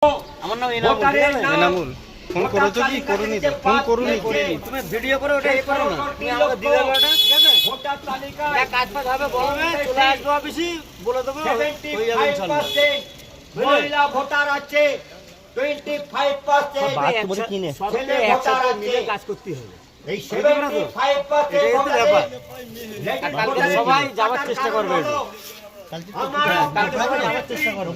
আমার নাম এনামুল। ফোন করেছো কি? করুনি তো। ফোন করুনি। তুমি ভিডিও করে ওটা এই করো না। তুমি আমাকে দিয়ে দাও এটা, ঠিক আছে? ভোটার তালিকা যা কাজ বাজ হবে বলবে, চলে আসবো অফিসে, বলে দেবো, হয়ে যাবে ইনশাআল্লাহ। মহিলা ভোটার আছে 25%। বাদ করে কিনে ছেলে ভোটার আছে। কাজ করতে হবে। এই 75% এটাই তো ব্যাপার। আর কালকে ভোটারের সবাই যাওয়ার চেষ্টা করবে এটা। আমার কালকে সবাই যাওয়ার চেষ্টা করো।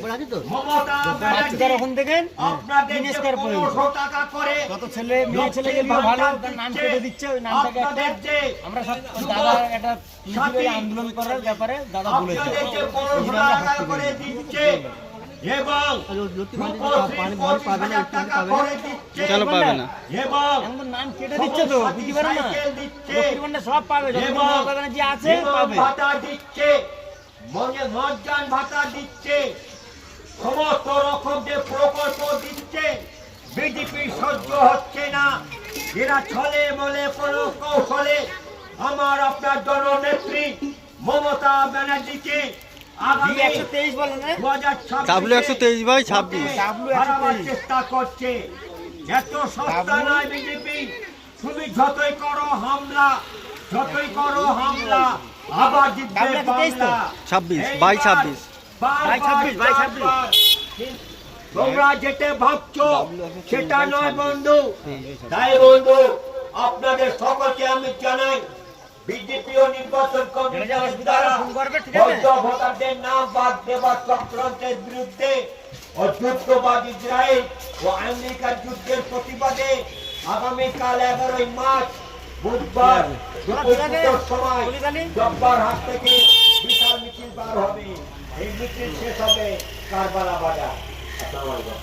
মমতা বাচ্চাদের ওখান থেকে আপনাদের যে 1500 টাকা করে কত ছেলে মেয়ে ছেলে গেলে ভালো, তার নাম কেটে দিচ্ছে, ওই নামটাকে একটা আপনাদের যে আমরা সব দাদা একটা নিজেরাই আন্দোলন করার ব্যাপারে দাদা বলেছে। আপনাদের যে 1500 টাকা করে দিচ্ছে এবং কেন পাবে না? এবং এখন নাম কেটে দিচ্ছে তো, বুঝতে পারো না? সাইকেল দিচ্ছে লক্ষ্মীর ভান্ডার সব পাবে, এবং যতক্ষণ যে আছে পাবে। ভাতা দিচ্ছে, মজ্জান ভাতা দিচ্ছে, সমস্ত রকম যে প্রকল্প দিচ্ছে। বিজেপি সহ্য হচ্ছে না, এরা ছলে মলে কোনো কৌশলে আমার আপনার জননেত্রী মমতা ব্যানার্জিকে আগামী 123 বলে না? 2026 123 ভাই 26 হারাবার চেষ্টা করছে। এত সস্তা নয় বিজেপি। তুমি যতই করো হামলা, আবার জিতবে বাংলা। 26 বাই 26 বাই 26 তোমরা যেটা ভাবছো সেটা নয় বন্ধু। তাই বন্ধু, আপনাদের সকলকে আমি জানাই, বিজেপি ও নির্বাচন কমিশনের দ্বারা বৈধ ভোটারদের নাম বাদ দেওয়ার চক্রান্তের বিরুদ্ধে ও যুদ্ধবাদ ইসরায়েল ও আমেরিকার যুদ্ধের প্রতিবাদে আগামীকাল 11 মার্চ বুধবার দুপুর 2টার সময় জব্বার হাট থেকে বিশাল মিছিল বার হবে। এই মিছিল শেষ হবে কারবালা বাজার। আসসালামু আলাইকুম।